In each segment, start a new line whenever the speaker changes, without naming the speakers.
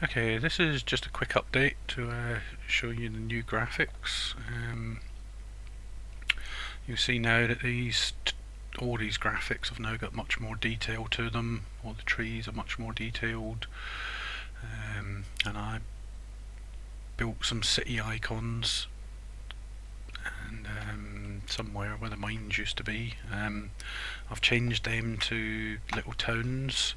Okay, this is just a quick update to show you the new graphics. You see now that all these graphics have now got much more detail to them. All the trees are much more detailed, and I built some city icons and somewhere where the mines used to be. I've changed them to little towns,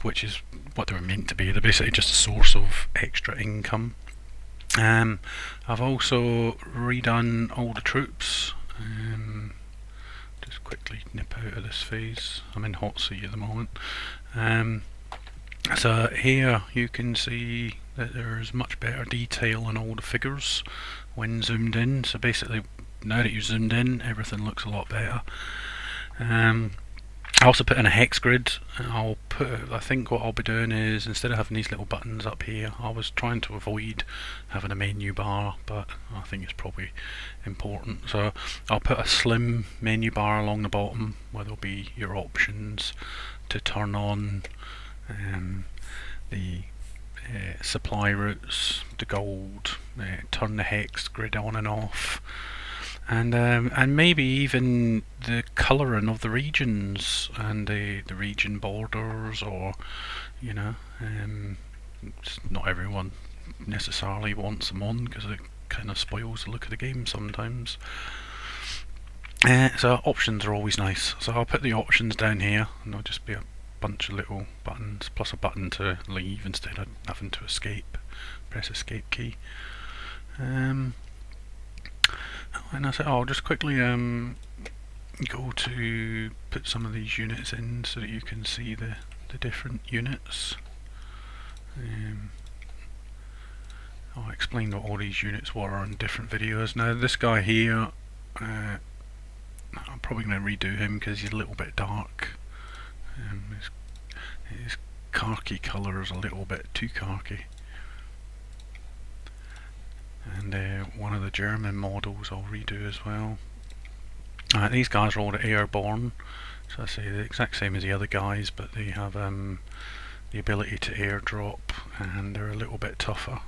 which is what they were meant to be. They're basically just a source of extra income. I've also redone all the troops. Just quickly nip out of this phase. I'm in hot seat at the moment. So here you can see that there's much better detail in all the figures when zoomed in. So basically, now that you've zoomed in, everything looks a lot better. I also put in a hex grid. I think what I'll be doing is, instead of having these little buttons up here, I was trying to avoid having a menu bar, but I think it's probably important. So I'll put a slim menu bar along the bottom where there'll be your options to turn on the supply routes, the gold, turn the hex grid on and off, and maybe even the colouring of the regions and the region borders, or not everyone necessarily wants them on because it kind of spoils the look of the game sometimes. So options are always nice. So I'll put the options down here, and there'll just be a bunch of little buttons plus a button to leave instead of having to escape. Press escape key. And I said, I'll just quickly go to put some of these units in so that you can see the different units. I'll explain what all these units were in different videos. Now this guy here, I'm probably going to redo him because he's a little bit dark. His khaki colour is a little bit too khaki. And one of the German models I'll redo as well. These guys are all the airborne, so I say the exact same as the other guys, but they have the ability to airdrop, and they're a little bit tougher.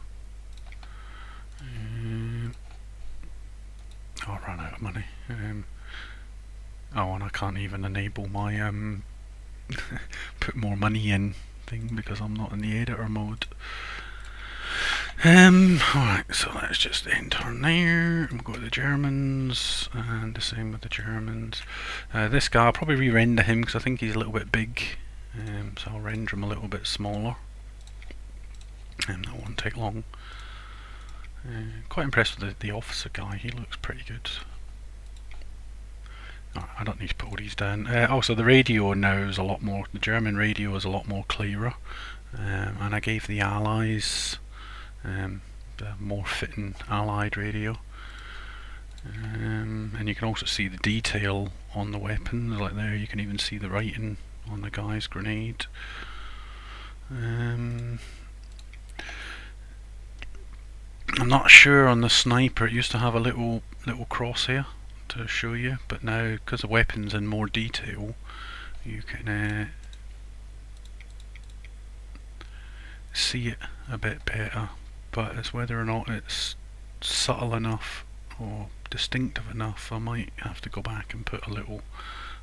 I ran out of money. And I can't even enable my put more money in thing because I'm not in the editor mode. Alright, so let's just enter there and go to the Germans, and the same with the Germans. This guy, I'll probably re-render him because I think he's a little bit big, so I'll render him a little bit smaller, and that won't take long. Quite impressed with the officer guy, he looks pretty good. I don't need to put all these down. Also the radio now is a lot more, the German radio is a lot more clearer, and I gave the Allies the more fitting Allied radio, and you can also see the detail on the weapons, like there you can even see the writing on the guy's grenade. I'm not sure on the sniper, it used to have a little crosshair to show you, but now because the weapon's in more detail you can see it a bit better, but it's whether or not it's subtle enough or distinctive enough. I might have to go back and put a little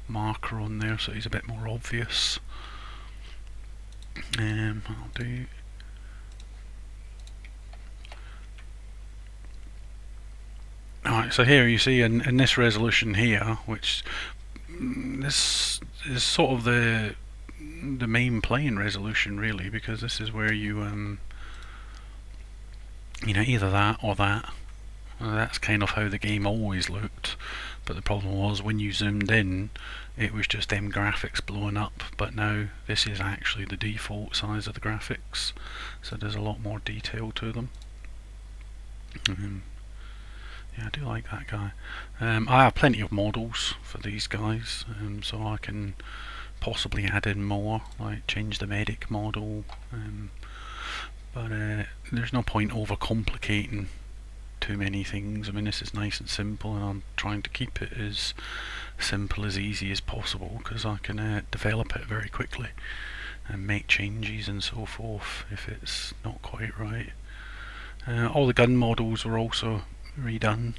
marker on there so he's a bit more obvious. I'll do. Alright, so here you see in this resolution here, which this is sort of the main playing resolution really, because this is where you either that or that. That's kind of how the game always looked, but the problem was when you zoomed in it was just them graphics blowing up, but now this is actually the default size of the graphics, so there's a lot more detail to them. Yeah, I do like that guy. I have plenty of models for these guys, so I can possibly add in more, like change the medic model, but there's no point overcomplicating too many things. I mean, this is nice and simple, and I'm trying to keep it as simple as easy as possible because I can develop it very quickly. and make changes and so forth if it's not quite right. All the gun models were also redone,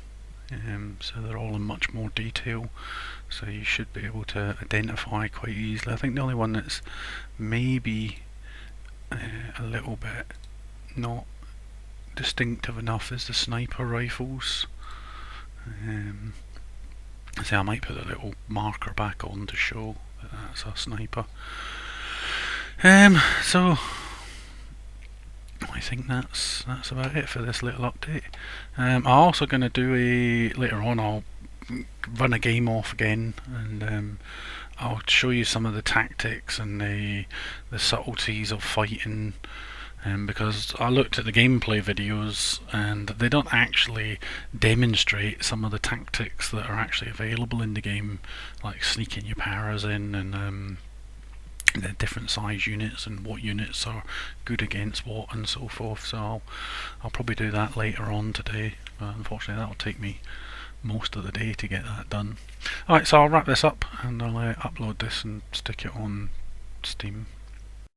so they're all in much more detail, so you should be able to identify quite easily. I think the only one that's maybe a little bit not distinctive enough is the sniper rifles. So I might put a little marker back on to show that that's a sniper. So I think that's about it for this little update. I'm also going to do later on I'll run a game off again, and I'll show you some of the tactics and the subtleties of fighting, because I looked at the gameplay videos and they don't actually demonstrate some of the tactics that are actually available in the game, like sneaking your paras in and the different size units and what units are good against what and so forth. So I'll probably do that later on today, but unfortunately that'll take me most of the day to get that done. Alright, so I'll wrap this up and I'll upload this and stick it on Steam.